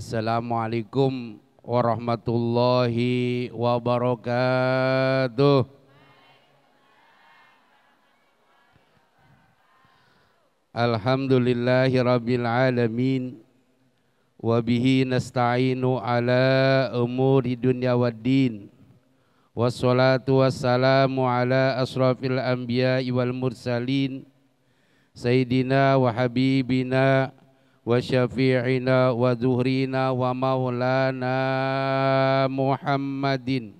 Assalamualaikum warahmatullahi wabarakatuh. Alhamdulillahi rabbil alamin. Wabihi nasta'inu ala umuri dunya waddin. Wassalatu wassalamu ala asrafil anbiya'i wal mursalin. Sayyidina wa habibina wa syafi'ina wa zuhrina wa maulana Muhammadin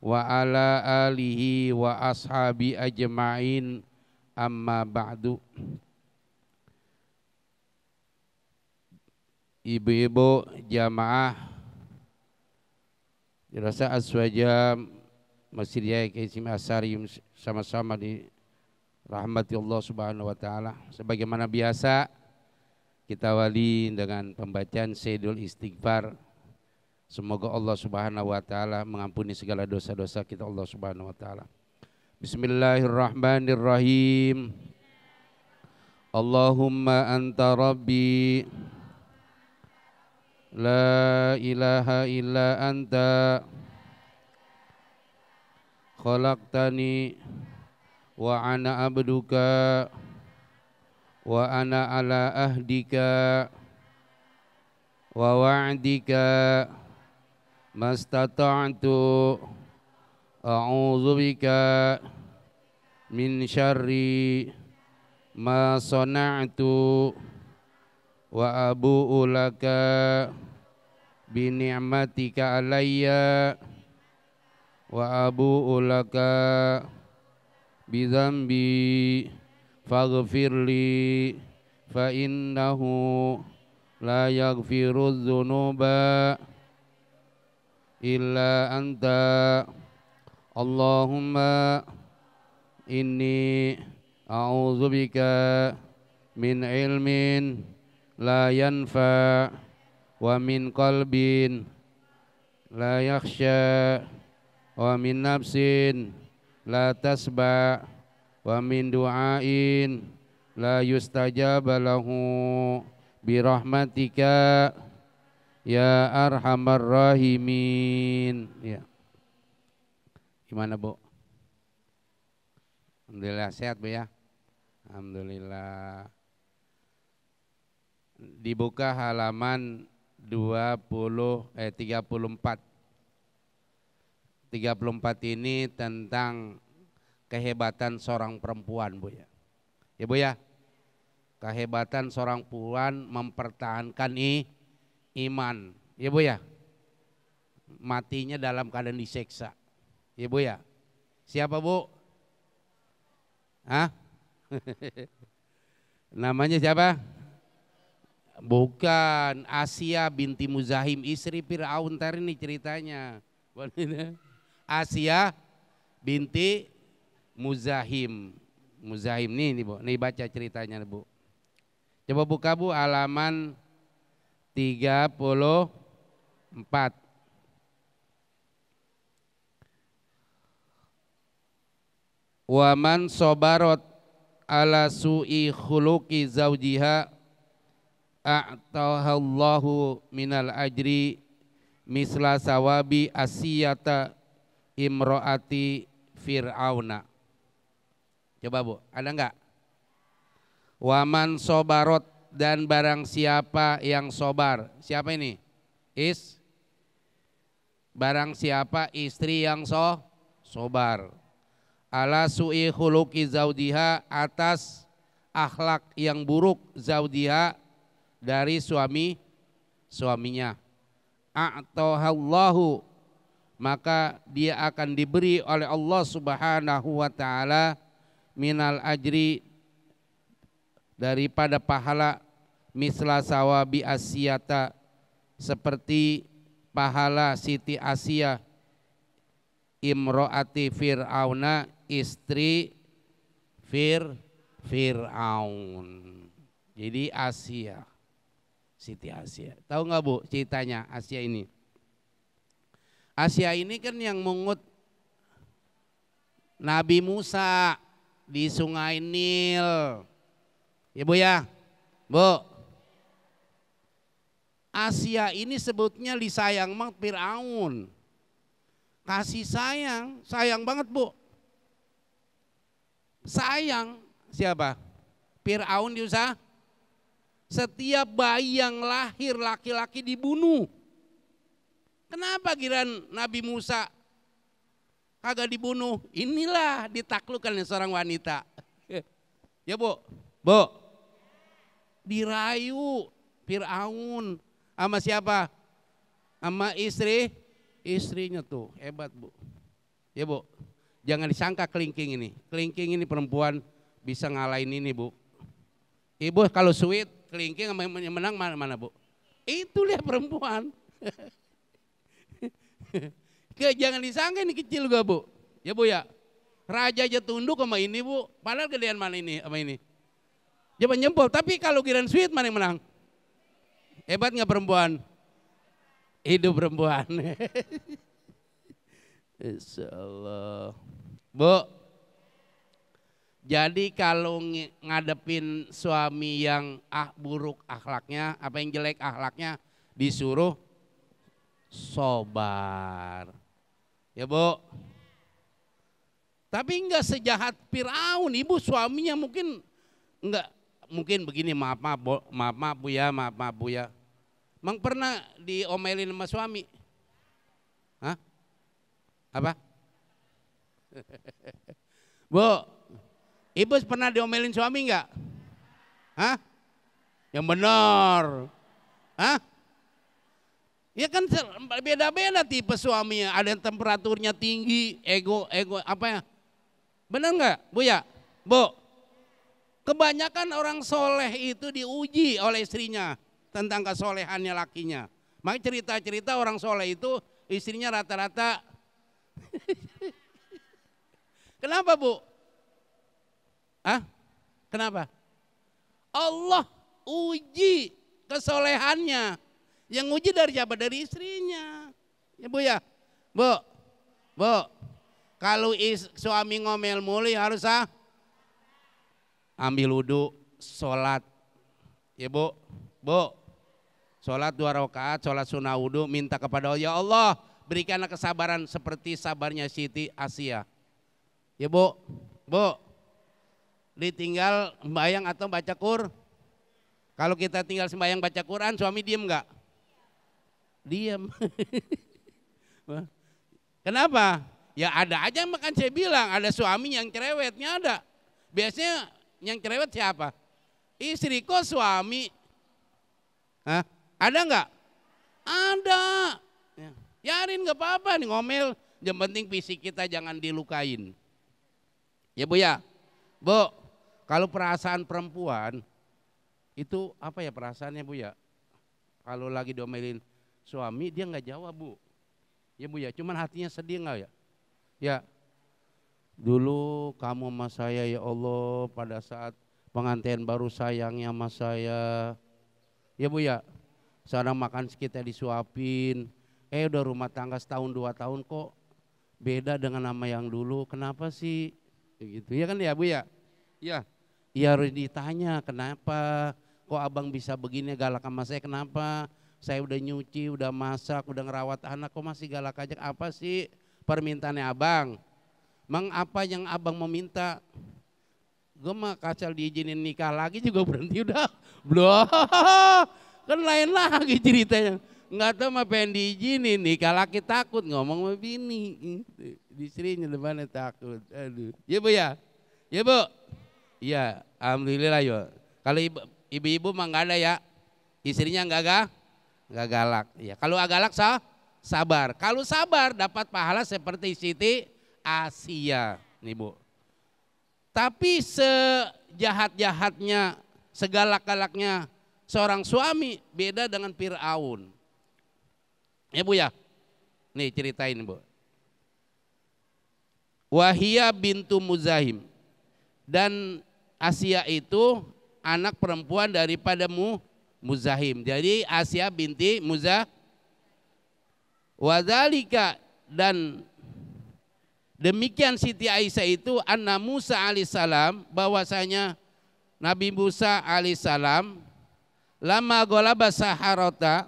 wa ala alihi wa ashabi ajma'in, amma ba'du. Ibu-ibu jamaah dirasa aswaja Masjid Yai Kaisim Asari sama-sama di rahmati Allah subhanahu wa ta'ala. Sebagaimana biasa kita awali dengan pembacaan Sayyidul Istighfar. Semoga Allah subhanahu wa ta'ala mengampuni segala dosa-dosa kita, Allah subhanahu wa ta'ala. Bismillahirrahmanirrahim. Allahumma anta rabbi la ilaha illa anta khalaqtani wa ana abduka wa ana ala ahdika wa wa'dika mastata'tu a'udzu bika min syarri ma sana'tu wa abu'u laka bi ni'matika alayya wa abu'u laka bi dzambi faghfirli fa innahu la yaghfiru dzunuba illa anta. Allahumma inni a'udzubika min ilmin la yanfa wa min qalbin la yakhsha wa min nafsin la tasba wa min du'ain la yustajaba lahu birahmatika ya arhamar rahimin. Ya. Gimana Bu? Alhamdulillah sehat Bu ya. Alhamdulillah. Dibuka halaman 34. 34 ini tentang kehebatan seorang perempuan Bu ya. Ya Bu ya. Kehebatan seorang perempuan mempertahankan iman. Ya Bu ya. Matinya dalam keadaan diseksa. Ya Bu ya. Siapa Bu? Hah? Namanya siapa? Bukan, Asia binti Muzahim, istri Fir'aun. Ntar ini ceritanya. Asia binti Muzahim. Muzahim nih Bu, nih baca ceritanya Bu. Coba buka Bu halaman 34. Wa man sobarot ala su'i khuluqi zawjiha a'tahallahu minal ajri misla sawabi asiyata imro'ati fir'auna. Coba Bu, ada enggak? Waman sobarot, dan barang siapa yang sobar. Siapa ini? Barang siapa istri yang sobar. Ala su'i khuluqi zaudiha, atas akhlak yang buruk zaudiha dari suaminya. A'tahallahu, maka dia akan diberi oleh Allah subhanahu wa ta'ala minal ajri, daripada pahala, misla sawabi asiyata, seperti pahala Siti Asia imro'ati fir'auna, istri Fir'aun. Jadi Asia, Siti Asia. Tahu nggak Bu ceritanya Asia ini? Asia ini kan yang mengut Nabi Musa di Sungai Nil. Ya Bu ya, Bu. Asia ini sebutnya disayang banget Fir'aun. Kasih sayang, sayang banget Bu. Sayang, siapa? Fir'aun diusah. Setiap bayi yang lahir laki-laki dibunuh. Kenapa giran Nabi Musa kagak dibunuh? Inilah ditaklukkan seorang wanita. Ya Bu, Bu. Dirayu Fir'aun sama siapa? Sama istrinya tuh, hebat Bu. Ya Bu, jangan disangka kelingking ini. Kelingking ini perempuan bisa ngalahin ini Bu. Ibu kalau sweet, kelingking sama yang menang mana Bu? Itu lihat perempuan. Jangan disangka ini kecil gak Bu. Ya Bu ya. Raja aja tunduk sama ini Bu. Padahal gedean mana ini sama ini. Coba nyempol. Tapi kalau giran sweet mana yang menang? Hebat gak perempuan? Hidup perempuan. Insyaallah. Bu. Jadi kalau ngadepin suami yang buruk akhlaknya, apa yang jelek akhlaknya, disuruh sabar. Ya Bu. Tapi enggak sejahat Fir'aun. Ibu suaminya mungkin enggak, mungkin begini, maaf Bu ya. Emang pernah diomelin sama suami? Hah? Apa? Bu, ibu pernah diomelin suami enggak? Hah? Yang benar. Hah? Ya kan beda-beda tipe suaminya. Ada yang temperaturnya tinggi, ego apa ya? Benar enggak Bu ya? Bu, kebanyakan orang soleh itu diuji oleh istrinya tentang kesolehannya lakinya. Makanya cerita-cerita orang soleh itu istrinya rata-rata. Kenapa Bu? Hah? Kenapa? Allah uji kesolehannya. Yang uji dari siapa? Dari istrinya. Ya Bu ya? Bu, kalau suami ngomel mulu harus ambil wudhu, sholat. Ya Bu, sholat 2 rakaat, sholat sunnah wudhu, minta kepada Allah, ya Allah berikanlah kesabaran seperti sabarnya Siti Asia. Ya Bu, ditinggal sembahyang atau baca Kalau kita tinggal sembahyang baca Quran, suami diem enggak? Diem. Kenapa? Ya ada aja, makan saya bilang ada suami yang cerewetnya ada. Biasanya yang cerewet siapa? Istri kok suami? Hah? Ada enggak? Ada. Yarin enggak apa-apa nih ngomel. Yang penting fisik kita jangan dilukain. Ya Bu ya. Bu, kalau perasaan perempuan itu apa ya perasaannya Bu ya? Kalau lagi diomelin suami dia nggak jawab Bu. Ya Bu ya, cuman hatinya sedih nggak ya? Ya. Dulu kamu sama saya ya Allah pada saat pengantin baru sayangnya sama saya. Ya Bu ya. Sekarang makan kita disuapin. Udah rumah tangga setahun 2 tahun kok beda dengan nama yang dulu. Kenapa sih? Gitu ya kan ya Bu ya? Ya. Ya harus ditanya kenapa? Kok abang bisa begini galak sama saya, kenapa? Saya udah nyuci, udah masak, udah ngerawat anak, kok masih galak aja? Apa sih permintaannya abang? Mang apa yang abang meminta? Gue mah kacal diizinin nikah lagi juga berhenti udah. Belum, kan lain lagi ceritanya. Nggak tahu mah pengen diizinin nikah laki takut ngomong sama bini. Istrinya depannya takut. Aduh. Ya Bu ya? Ya Bu? Iya, alhamdulillah ya. Kalau ibu-ibu mah nggak ada ya, istrinya nggak galak. Ya, kalau galak sabar. Kalau sabar dapat pahala seperti Siti Asia, nih Bu. Tapi sejahat-jahatnya, segalak-galaknya seorang suami beda dengan Fir'aun. Ya Bu ya, nih ceritain Bu. Wahia bintu Muzahim, dan Asia itu anak perempuan daripada Muzahim. Jadi Asia binti Wadzalika, dan demikian Siti Aisyah itu anna Musa alaihissalam, bahwasanya Nabi Musa alaihissalam lama golaba saharota,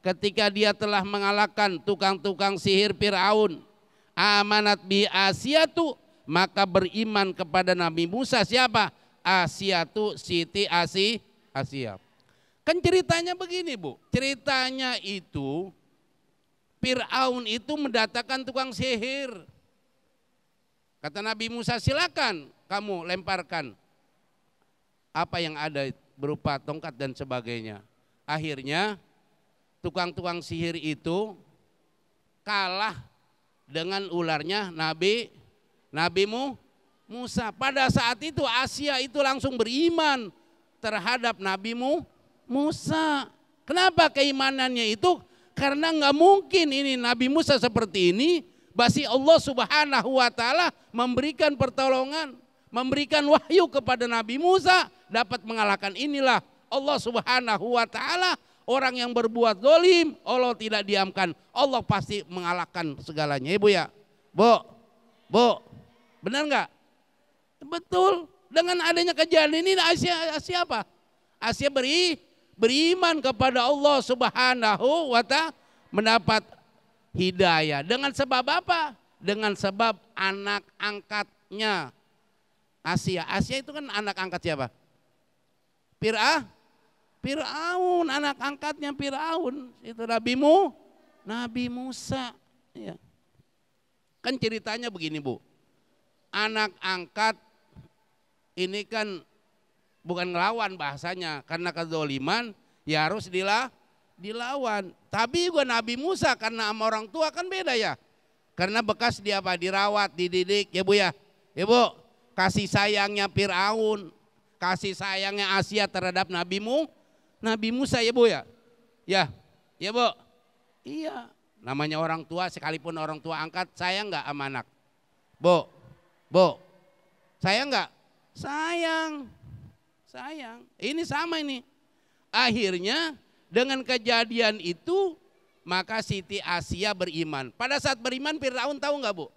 ketika dia telah mengalahkan tukang-tukang sihir Fir'aun, amanat bi Asyatu, maka beriman kepada Nabi Musa siapa? Asyatu, Siti Asia. Kan ceritanya begini Bu, ceritanya itu Fir'aun itu mendatangkan tukang sihir. Kata Nabi Musa, silakan kamu lemparkan apa yang ada berupa tongkat dan sebagainya. Akhirnya tukang-tukang sihir itu kalah dengan ularnya Nabi Musa. Pada saat itu Asia itu langsung beriman terhadap Nabi Musa. Kenapa keimanannya itu? Karena nggak mungkin ini Nabi Musa seperti ini, basi Allah Subhanahu wa taala memberikan pertolongan, memberikan wahyu kepada Nabi Musa dapat mengalahkan. Inilah Allah Subhanahu wa taala. Orang yang berbuat zalim Allah tidak diamkan, Allah pasti mengalahkan segalanya. Ibu ya, Bu, benar nggak? Betul. Dengan adanya kejadian ini Asia apa? Asia beriman kepada Allah Subhanahu wa taala, mendapat hidayah. Dengan sebab apa? Dengan sebab anak angkatnya Asia. Asia itu kan anak angkat siapa? Fir'aun, anak angkatnya Fir'aun. Itu Nabi Musa. Ya. Kan ceritanya begini Bu, anak angkat ini kan bukan ngelawan bahasanya, karena kezaliman ya harus dilawan. Tapi juga Nabi Musa karena sama orang tua kan beda ya. Karena bekas dia apa? Dirawat, dididik ya Bu ya. Ya Bu, kasih sayangnya Fir'aun, kasih sayangnya Asia terhadap Nabi Musa ya Bu ya. Ya Bu. Iya, namanya orang tua, sekalipun orang tua angkat, sayang nggak sama anak? Bu, sayang nggak? Sayang. Ini sama ini. Akhirnya dengan kejadian itu maka Siti Asia beriman. Pada saat beriman Fir'aun tahu nggak Bu?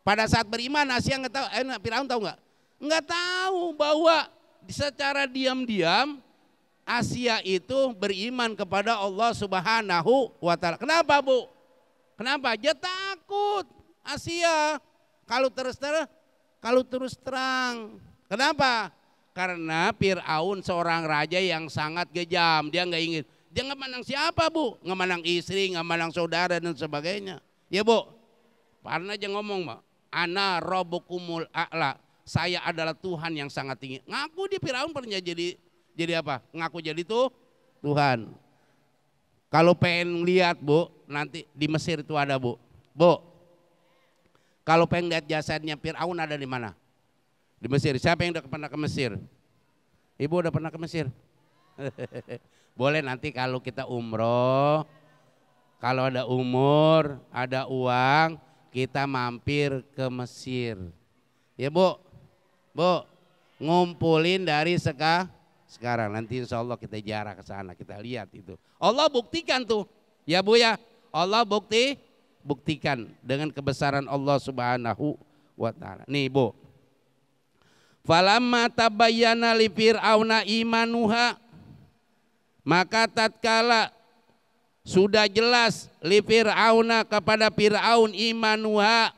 Pada saat beriman Asia nggak tahu, Fir'aun tahu nggak? Nggak tahu bahwa secara diam-diam Asia itu beriman kepada Allah Subhanahu wa taala. Kenapa Bu? Kenapa? Dia takut Asia kalau terus terang. Kenapa? Karena Fir'aun seorang raja yang sangat kejam. Dia nggak ingin. Dia nggak menang siapa Bu? Nggak menang istri, nggak menang saudara dan sebagainya. Ya Bu. Karena dia ngomong Mbak, ana rabbukumul a'la. Saya adalah Tuhan yang sangat tinggi. Ngaku di Fir'aun pernah jadi apa? Ngaku jadi Tuhan. Kalau pengen lihat Bu, nanti di Mesir itu ada Bu. Kalau pengen lihat jasadnya Fir'aun ada di mana? Di Mesir. Siapa yang udah pernah ke Mesir? Ibu udah pernah ke Mesir? Boleh nanti kalau kita umroh, kalau ada umur, ada uang, kita mampir ke Mesir. Ya Bu, ngumpulin dari sekarang. Nanti insya Allah kita ziarah ke sana, kita lihat itu. Allah buktikan tuh, ya Bu ya. Allah buktikan dengan kebesaran Allah Subhanahu wa taala. Nih Bu. Falamma tabayyana li fir'auna imanuha, maka tatkala sudah jelas li fir'auna kepada Fir'aun imanuha,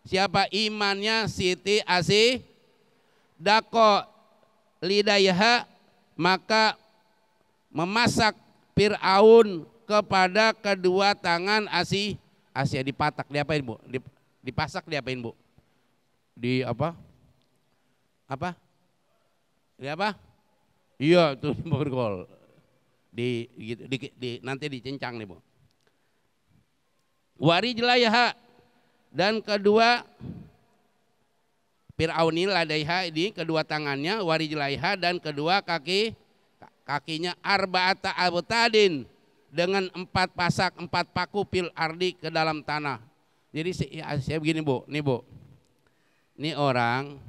siapa imannya Siti Asia, dako lidayha, maka memasak Fir'aun kepada kedua tangan Asia, dipatak, diapain Bu? Dipasak, diapain Bu? Di apa? Di apa? Iya tuh di borgol. Nanti dicincang nih Bu. Warijlayha, dan kedua Fir'aun ini ladaiha, di kedua tangannya, warijlaiha, dan kedua kakinya, arba'ata abtadin, dengan 4 pasak, 4 paku fil ardi, ke dalam tanah. Jadi saya begini Bu, nih Bu, ini orang,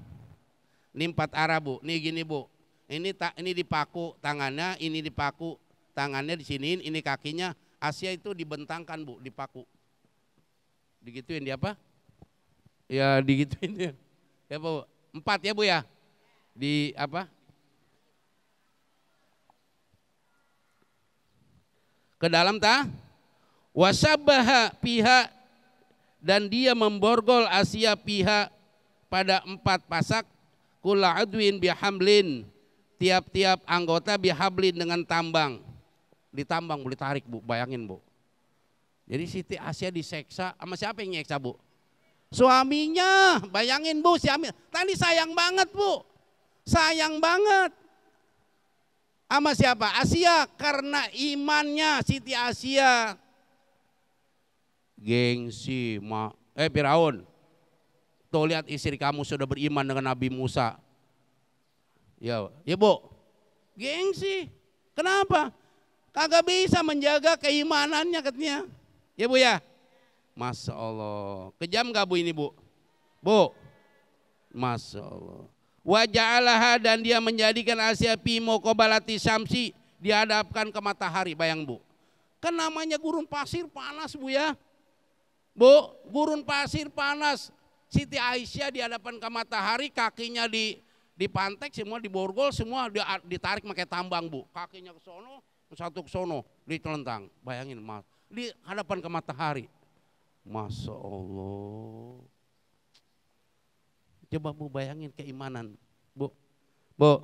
ini 4 arah Bu, nih gini Bu, ini dipaku tangannya, ini dipaku tangannya di sini, ini kakinya. Asia itu dibentangkan Bu, dipaku, digituin dia apa? Ya digituin ya. Ya Bu, 4 ya Bu ya, di apa? ke dalam wasabbaha pihak, dan dia memborgol Asia pihak pada 4 pasak, kula adwin bihamlin, tiap-tiap anggota bihablin dengan tambang. Ditambang, boleh tarik Bu, bayangin Bu. Jadi Siti Asia diseksa, sama siapa yang nyeksa Bu? Suaminya, bayangin Bu, tadi sayang banget Bu, sayang banget. Sama siapa? Asia, karena imannya Siti Asia. Gengsi, Firaun. Tuh lihat istri kamu sudah beriman dengan Nabi Musa. Ya Bu, gengsi. Kenapa? Kagak bisa menjaga keimanannya katanya. Ya Bu ya. Masya Allah. Kejam gak Bu ini Bu? Bu. Masya Allah. Waja'alaha, dan dia menjadikan Asia pimo kobalati syamsi, dihadapkan ke matahari. Bayang Bu. Kan namanya gurun pasir panas Bu ya. Bu, gurun pasir panas. Siti Aisyah di hadapan ke matahari, kakinya dipantek semua, diborgol semua, ditarik pakai tambang Bu. Kakinya ke sono, satu ke sono, ditelentang. Bayangin Mas, di hadapan ke matahari. Masya Allah. Coba Bu bayangin keimanan Bu. Bu,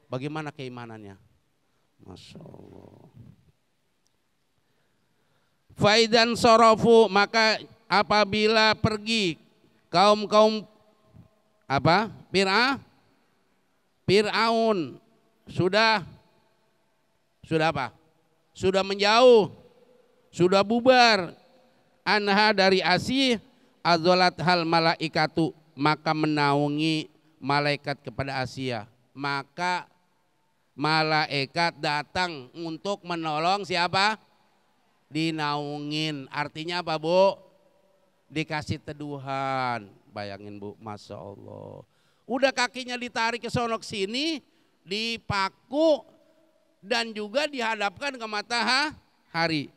bagaimana keimanannya? Masya Allah. Faidan sorofu, maka apabila pergi kaum apa? Fir'aun sudah apa? Sudah menjauh, sudah bubar. Anha dari Asih, azolat hal malaikatu, maka menaungi malaikat kepada Asia. Maka malaikat datang untuk menolong siapa? Dinaungin. Artinya apa Bu? Dikasih teduhan. Bayangin Bu, Masya Allah. Udah kakinya ditarik ke sono sini, dipaku, dan juga dihadapkan ke matahari.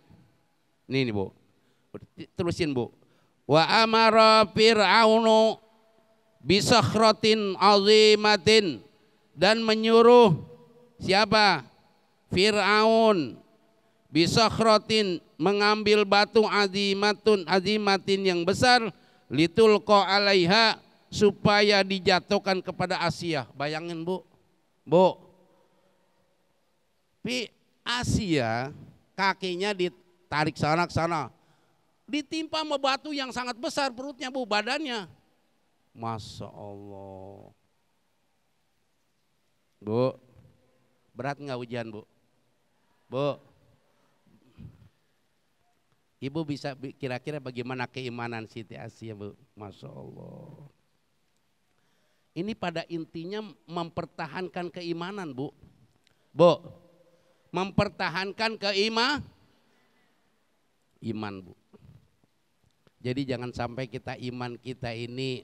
Ini Bu, terusin Bu. Wa amara fir'aunu bisakhratin azimatin, dan menyuruh siapa? Fir'aun bisakhratin, mengambil batu azimatin yang besar, litulqa alaiha, supaya dijatuhkan kepada Asia. Bayangin Bu. Asia kakinya ditarik sana ke sana, ditimpa sama batu yang sangat besar perutnya Bu, badannya. Masya Allah. Bu, berat nggak ujian Bu? Bu, Ibu bisa kira-kira bagaimana keimanan Siti Asia Bu? Masya Allah. Ini pada intinya mempertahankan keimanan Bu. Mempertahankan iman Bu. Jadi jangan sampai iman kita ini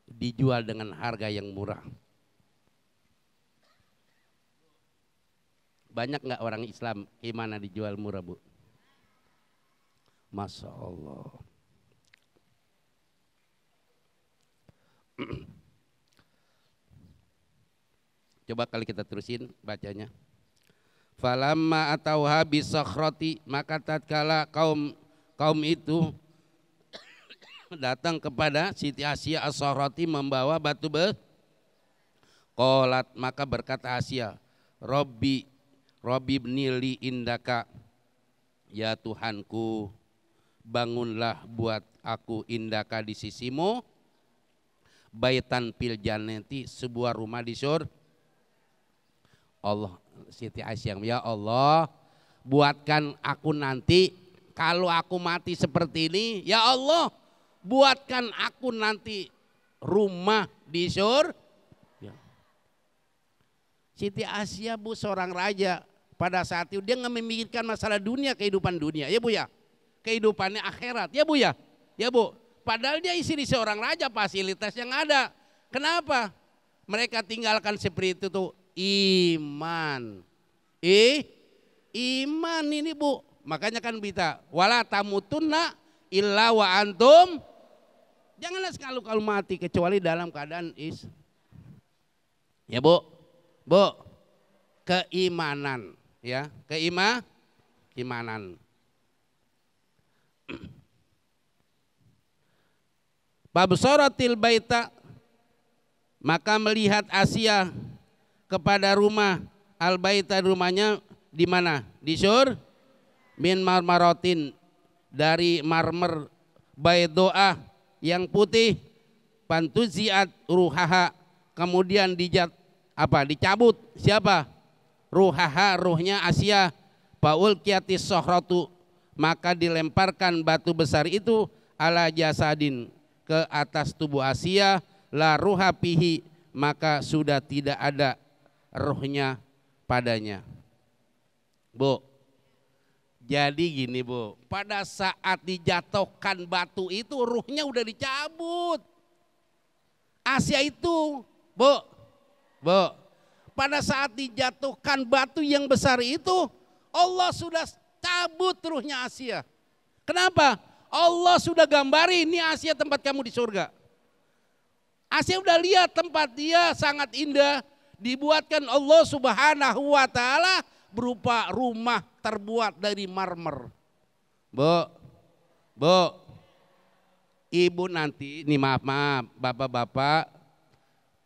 dijual dengan harga yang murah. Banyak nggak orang Islam imannya dijual murah Bu? Masya Allah. Coba kali kita terusin bacanya. Falamma atauha bisakhrati, maka tatkala kaum itu datang kepada Siti Asia as-Sakhrati membawa batu qalat, maka berkata Asia, Robbi bnili indaka, ya Tuhanku, bangunlah buat aku indaka di sisimu, baitan fil jannati, sebuah rumah di surga. Allah, Siti Aisyah, ya Allah, buatkan aku nanti kalau aku mati seperti ini, ya Allah, buatkan aku nanti rumah di surga. Ya. Siti Aisyah Bu seorang raja, pada saat itu dia nggak memikirkan masalah dunia, kehidupan dunia, ya Bu ya, kehidupannya akhirat, ya Bu ya, ya Bu. Padahal dia istri seorang raja, fasilitas yang ada. Kenapa mereka tinggalkan seperti itu tuh? Iman. Iman ini Bu. Makanya kan kita wala tamutunna illa wa antum. Janganlah sekali-kali mati kecuali dalam keadaan ya Bu. Keimanan. ya, keimanan. Babsaratil baita, maka melihat Asia kepada rumah, al baita rumahnya di mana? Di sur min marmarotin, dari marmer, baydoah yang putih, pantuziat ruhaha, kemudian dicabut siapa? Ruhaha, ruhnya Asia, paul kiatis sohratu, maka dilemparkan batu besar itu ala jasadin, ke atas tubuh Asia, la ruha pihi, maka sudah tidak ada ruhnya padanya. Bu, jadi gini Bu, pada saat dijatuhkan batu itu ruhnya udah dicabut. Asia itu, Bu, pada saat dijatuhkan batu yang besar itu, Allah sudah cabut ruhnya Asia. Kenapa? Allah sudah gambari, ini Asia tempat kamu di surga. Asia udah lihat tempat dia sangat indah, dibuatkan Allah Subhanahu wa taala berupa rumah terbuat dari marmer. Bu, ibu nanti, ini maaf, bapak-bapak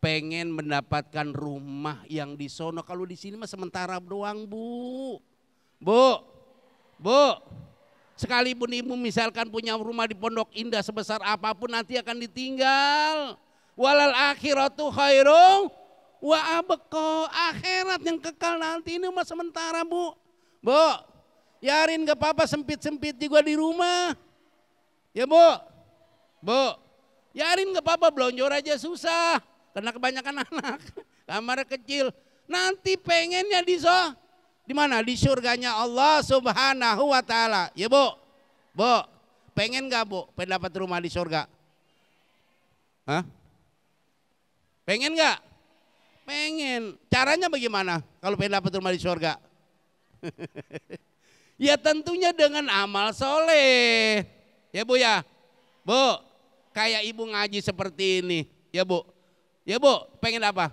pengen mendapatkan rumah yang di sono. Kalau di sini mah sementara doang, Bu. Sekalipun ibu misalkan punya rumah di Pondok Indah sebesar apapun, nanti akan ditinggal. Walal akhiratu khairum wa abqa, akhirat yang kekal nanti, ini mah sementara Bu. Yarin ke papa sempit-sempit juga di rumah. Ya Bu. Yarin ke papa belonjor aja susah, karena kebanyakan anak. Kamar kecil. Nanti pengennya di mana? Di surganya Allah Subhanahu wa taala. Ya Bu. Pengen gak Bu pendapat rumah di surga? Hah? Pengen gak? Pengen. Caranya bagaimana kalau pengen dapat rumah di surga? Ya tentunya dengan amal soleh. Ya Bu ya. Bu, kayak ibu ngaji seperti ini. Ya Bu. Pengen apa?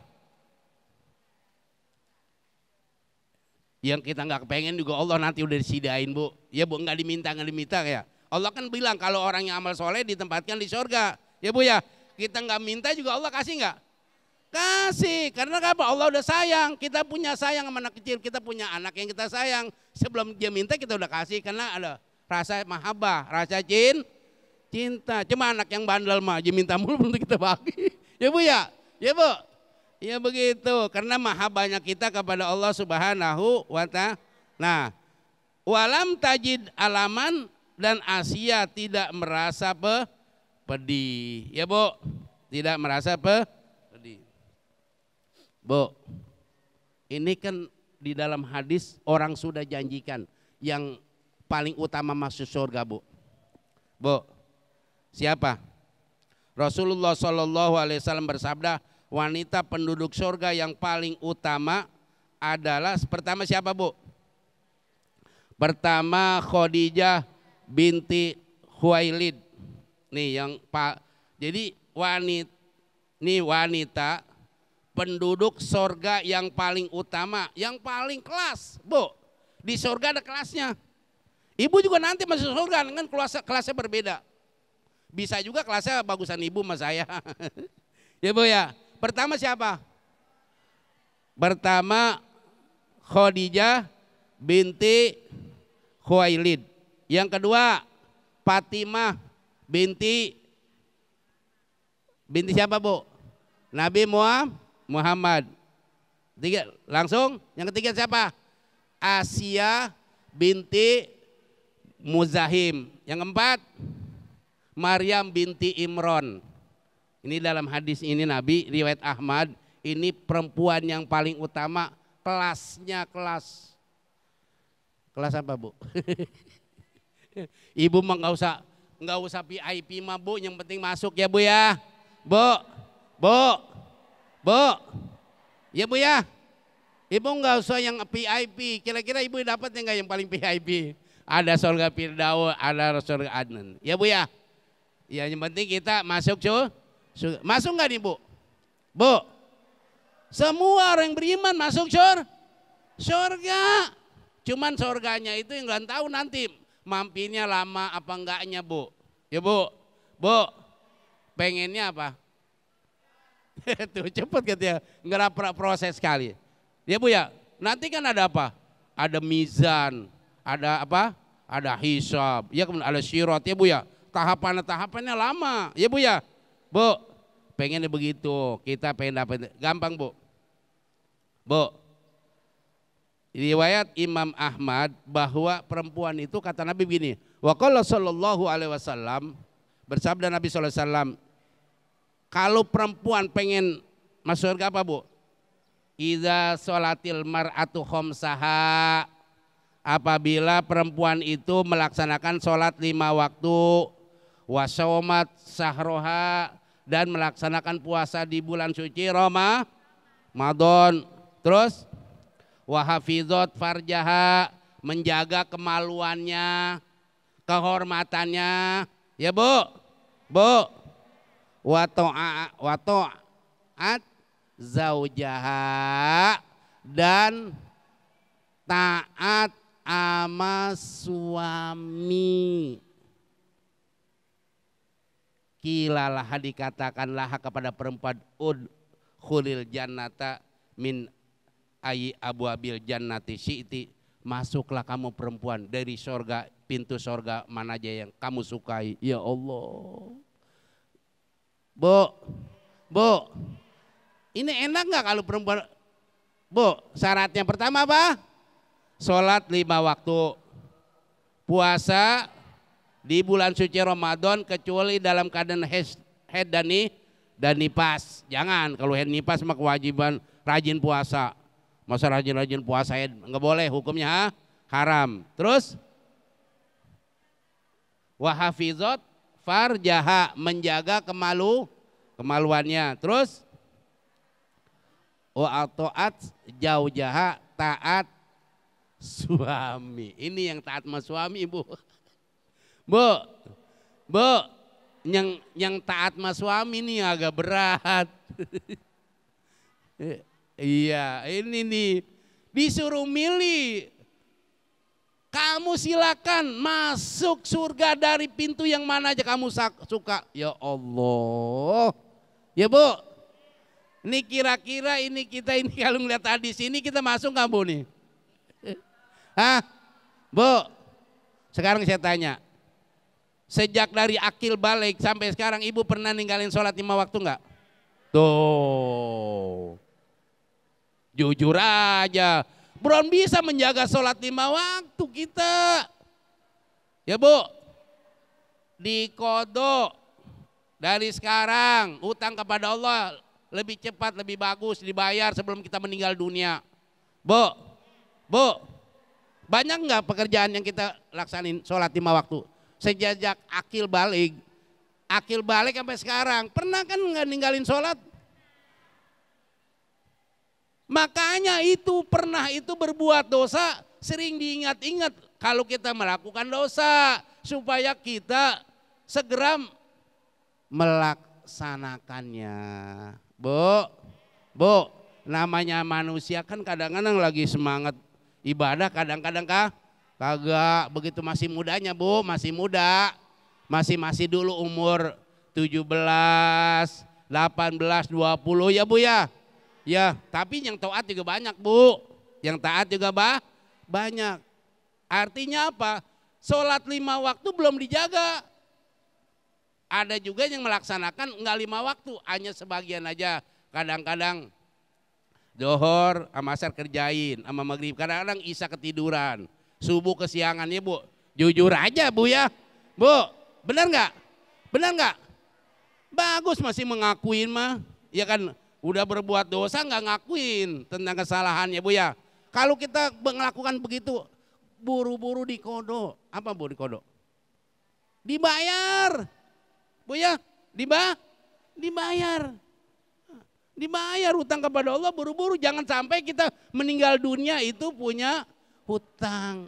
Yang kita nggak kepengen juga Allah nanti udah disediain Bu. Ya Bu, nggak diminta ya. Allah kan bilang kalau orang yang amal soleh ditempatkan di surga. Ya Bu ya. Kita nggak minta juga Allah kasih nggak? Kasih, karena apa? Allah udah sayang. Kita punya sayang sama anak kecil, kita punya anak yang kita sayang. Sebelum dia minta kita udah kasih, karena ada rasa mahabbah, rasa cinta. Cuma anak yang bandel mah dia minta mulu untuk kita bagi. Ya Bu ya. Ya begitu, karena mahabbahnya kita kepada Allah Subhanahu wa ta'ala. Nah, walam tajid alaman, dan Asia tidak merasa pedih. Ya Bu, tidak merasa pedih. Bu, ini kan di dalam hadis orang sudah janjikan yang paling utama masuk surga Bu. Siapa? Rasulullah Shallallahu Alaihi Wasallam bersabda, wanita penduduk surga yang paling utama adalah pertama siapa Bu? Pertama Khadijah binti Khuwailid. Nih yang jadi wanita penduduk surga yang paling utama, yang paling kelas, Bu. Di surga ada kelasnya. Ibu juga nanti masuk surga dengan kelasnya berbeda. Bisa juga kelasnya bagusan ibu sama saya. Ya Bu ya. Pertama siapa? Pertama Khadijah binti Khuwailid. Yang kedua Fatimah binti siapa Bu? Nabi Muhammad. Yang ketiga siapa? Asia binti Muzahim. Yang keempat Maryam binti Imron. Ini dalam hadis ini Nabi, riwayat Ahmad, ini perempuan yang paling utama, kelasnya kelas apa Bu? Ibu mah nggak usah VIP mah Bu, yang penting masuk ya Bu ya. Bu. Ya Bu ya. Ibu nggak usah yang VIP. Kira-kira ibu dapat yang paling VIP? Ada surga Firdaus, ada surga Adnan. Ya Bu ya. Ya yang penting kita masuk masuk nggak nih Bu? Semua orang yang beriman masuk surga. Cuman surganya itu yang nggak tahu nanti mampirnya lama apa enggaknya Bu. Ya Bu, Bu, pengennya apa? Tuh cepet gitu ya, nggak proses sekali. Ya Bu ya, nanti kan ada apa? Ada mizan, ada apa? Ada hisab, ya kemudian ada syirat ya Bu ya. Tahapannya lama, ya Bu ya. Bu, pengennya begitu, kita pengen dapat, gampang Bu. Bu, riwayat Imam Ahmad bahwa perempuan itu kata Nabi begini, wa qala sallallahu alaihi wasallam, bersabda Nabi sallallahu alaihi wasallam, kalau perempuan pengen masuk surga apa Bu? Idza sholatil mar'atu khamsaha, apabila perempuan itu melaksanakan sholat 5 waktu, wa shaumat sahroha, dan melaksanakan puasa di bulan suci Ramadan, terus wahafizot farjaha, menjaga kemaluannya, kehormatannya, ya Bu, Bu, wato'at zaujaha, dan taat ama suami. Kilalah dikatakanlah kepada perempuan, udkhulil jannata min ayi abwabil jannati syi'ti, masuklah kamu perempuan dari sorga, pintu sorga mana aja yang kamu sukai. Ya Allah. Bu, Bu, ini enak nggak kalau perempuan? Bu, syaratnya pertama apa? Sholat 5 waktu, puasa di bulan suci Ramadan kecuali dalam keadaan head dan nifas. Jangan, kalau head nifas mah kewajiban rajin puasa. Masa rajin-rajin puasa nggak boleh, hukumnya haram. Terus wahafizot farjaha, menjaga kemaluannya. Terus wa atoat jaujaha, taat suami. Ini yang taat sama suami Bu. Bu, yang taat sama suami ini agak berat. Iya, ini nih disuruh milih. Kamu silakan masuk surga dari pintu yang mana aja kamu suka. Ya Allah. Ya Bu, ini kira-kira ini kita ini kalau ngeliat hadis ini kita masuk nggak Bu nih? Hah? Bu, sekarang saya tanya. Sejak dari akil balik sampai sekarang ibu pernah ninggalin sholat 5 waktu nggak? Tuh. Jujur aja, belum bisa menjaga sholat 5 waktu kita. Ya Bu, dikodok dari sekarang, utang kepada Allah lebih cepat, lebih bagus dibayar sebelum kita meninggal dunia. Bu, banyak nggak pekerjaan yang kita laksanin sholat 5 waktu? Sejak akil balik sampai sekarang, pernah kan nggak ninggalin sholat? Makanya itu pernah itu berbuat dosa sering diingat-ingat kalau kita melakukan dosa, supaya kita segera melaksanakannya. Bu, namanya manusia kan kadang-kadang lagi semangat ibadah, kadang-kadang kagak, begitu masih mudanya Bu, masih muda, masih dulu umur 17, 18, 20 ya Bu ya. Ya, tapi yang taat juga banyak Bu, yang taat juga banyak. Artinya apa? Sholat 5 waktu belum dijaga. Ada juga yang melaksanakan enggak 5 waktu, hanya sebagian aja. Kadang-kadang Zohor sama asar kerjain, sama maghrib, kadang-kadang isya ketiduran, subuh kesiangan ya Bu. Jujur aja Bu ya, Bu, benar nggak? Benar nggak? Bagus masih mengakuin mah, ya kan? Udah berbuat dosa nggak ngakuin tentang kesalahannya Bu ya. Kalau kita melakukan begitu, buru-buru dikodok. Apa Bu dikodok? Dibayar Bu ya, dibayar. Dibayar utang kepada Allah buru-buru. Jangan sampai kita meninggal dunia itu punya hutang.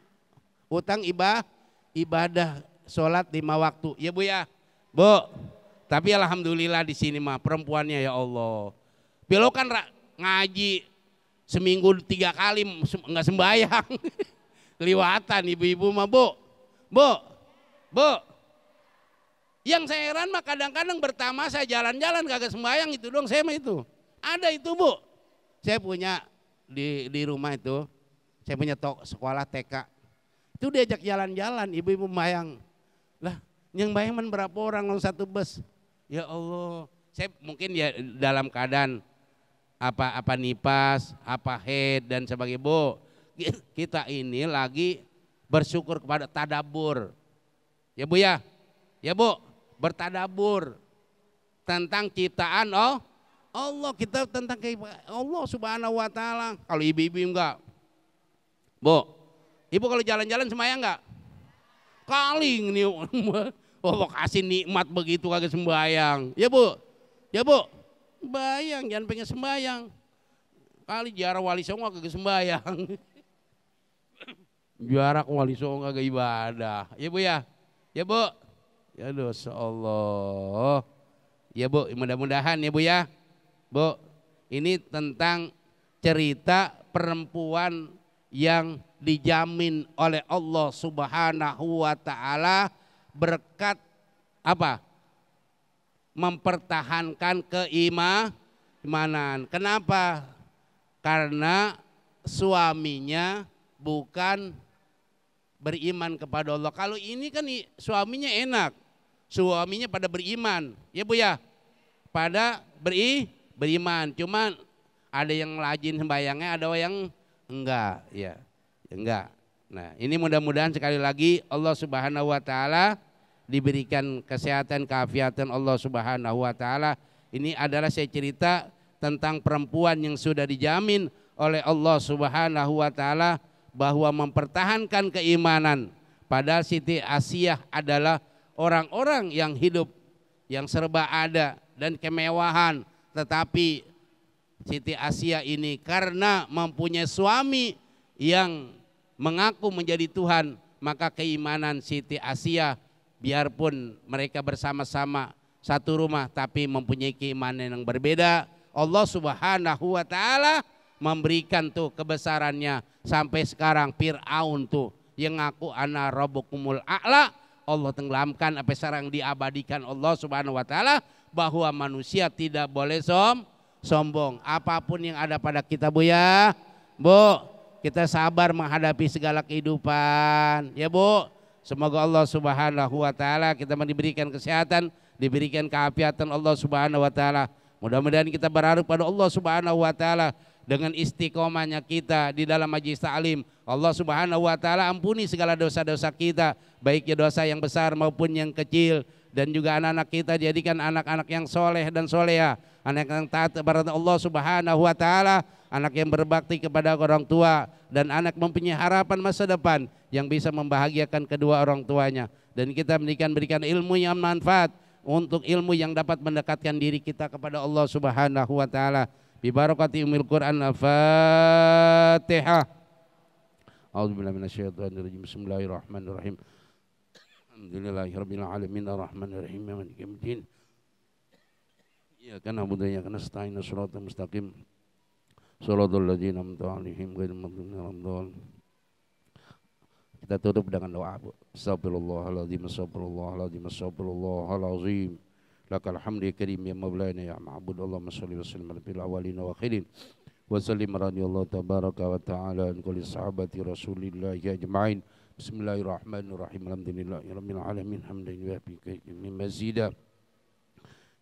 Hutang ibadah sholat 5 waktu. Ya Bu ya. Bu, tapi alhamdulillah di sini mah perempuannya ya Allah. Belo kan ngaji seminggu 3 kali nggak sembahyang. Keliwatan ibu-ibu mah bu. Bu. Yang saya heran mah kadang-kadang pertama saya jalan-jalan kagak sembahyang itu dong saya mah itu. Ada itu bu. Saya punya di rumah itu, saya punya sekolah TK. Itu diajak jalan-jalan ibu-ibu sembahyang. Lah yang bayang berapa orang kalau satu bus? Ya Allah, saya mungkin ya dalam keadaan apa nipas, apa head dan sebagainya. Bu, kita ini lagi bersyukur kepada tadabur. Ya Bu ya. Ya Bu, bertadabur tentang ciptaan Allah, kita tentang Allah Subhanahu wa taala. Kalau ibu-ibu enggak. Bu, ibu kalau jalan-jalan sembahyang enggak? Kaling nih. Oh, kasih nikmat begitu kagak sembahyang. Ya Bu. Ya Bu. Sembahyang, jangan pengen sembahyang. Kali jarak wali songo kagak sembahyang. Jarak wali songo kagak ibadah. Ya Bu ya. Ya Bu. Ya dosa Allah. Ya Bu, mudah-mudahan ya Bu ya. Bu, ini tentang cerita perempuan yang dijamin oleh Allah Subhanahu wa taala berkat apa? Mempertahankan keimanan. Kenapa? Karena suaminya bukan beriman kepada Allah. Kalau ini kan suaminya enak. Suaminya pada beriman. Ya Bu ya. Pada beriman. Cuman ada yang rajin sembayangnya, ada yang enggak, ya. Enggak. Nah, ini mudah-mudahan sekali lagi Allah Subhanahu wa taala diberikan kesehatan, keafiatan Allah Subhanahu wa taala. Ini adalah saya cerita tentang perempuan yang sudah dijamin oleh Allah Subhanahu wa taala bahwa mempertahankan keimanan. Padahal Siti Asiyah adalah orang-orang yang hidup yang serba ada dan kemewahan, tetapi Siti Asiyah ini karena mempunyai suami yang mengaku menjadi Tuhan, maka keimanan Siti Asiyah biarpun mereka bersama-sama satu rumah tapi mempunyai keimanan yang berbeda, Allah Subhanahu wa taala memberikan tuh kebesarannya sampai sekarang. Fir'aun tuh yang ngaku ana rabbukumul a'la, Allah tenggelamkan apa sekarang diabadikan Allah Subhanahu wa taala bahwa manusia tidak boleh sombong. Apapun yang ada pada kita Bu ya. Bu, kita sabar menghadapi segala kehidupan. Ya Bu, semoga Allah Subhanahu wa taala kita diberikan kesehatan, diberikan keafiatan Allah Subhanahu wa taala. Mudah-mudahan kita berharap pada Allah Subhanahu wa taala dengan istiqomahnya kita di dalam majelis ta'lim, Allah Subhanahu wa taala ampuni segala dosa-dosa kita, baiknya dosa yang besar maupun yang kecil, dan juga anak-anak kita jadikan anak-anak yang soleh dan soleha, anak yang taat kepada Allah Subhanahu wa taala, anak yang berbakti kepada orang tua, dan anak mempunyai harapan masa depan yang bisa membahagiakan kedua orang tuanya. Dan kita berikan ilmu yang manfaat, untuk ilmu yang dapat mendekatkan diri kita kepada Allah Subhanahu wa taala. Bi barakati umil Quran. Al-Fatihah. A'udzubillahi minasyaitonir rajim. Bismillahirrahmanirrahim. Alhamdulillahirabbil alamin arrahmanir rahim maliki yaumiddin. Iyyaka na'budu wa iyyaka nasta'in shiratal mustaqim. Shiratal ladzina an'amta 'alaihim ghairil maghdubi 'alaihim. Kita tutup dengan doa Bu. Astagfirullahaladzim, astagfirullahaladzim, astagfirullahaladzim. Lakal hamdi karim ya maulana ya ma'bud. Allahumma salli wa sallim ala fil awwalin wa akhirin. Wa sallim radhiyallahu tabaraka wa ta'ala an kulli sahabati Rasulillah ajma'in. Bismillahirrahmanirrahim. Alhamdulillahirabbil alamin hamdan yuwaffiqu min mazida.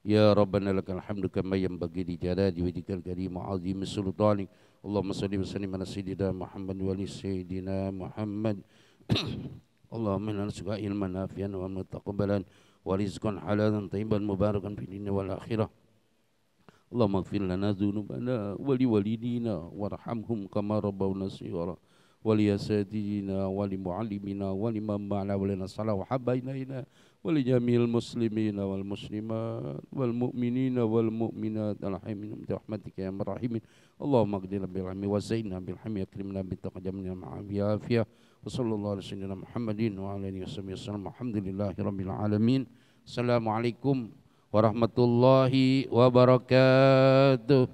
Ya Rabbana lakal hamdu kama yanbaghi li jalali wajhikal karim wa 'azimi sultanik. Allahumma salli wa sallim ala sayyidina Muhammad wa ali sayyidina Muhammad. Allahumma inna nas'aluka ilman nafi'an wa mutaqabbalan wa rizqan halalan thayyiban mubarakan fid dunya wal akhirah. Allahumma ighfir lana dzunubana wa li walidina warhamhum kama rabbawna shighara wa li asatidina wa li muallimina wa liman ma'ana wa lana salahu habaina wa li jami'il muslimina wal muslimat wal mu'minina wal mu'minat alhamdulillah bi rahmatika ya arhamin. Allahumma qdina bil ilmi wa zainna bil hilmi akrimna bi taqaddamina ma'a afiyah. Wassallallahu ala sayyidina Muhammadin wa ala alihi wasallam. Alhamdulillahi rabbil alamin. Assalamualaikum warahmatullahi wabarakatuh.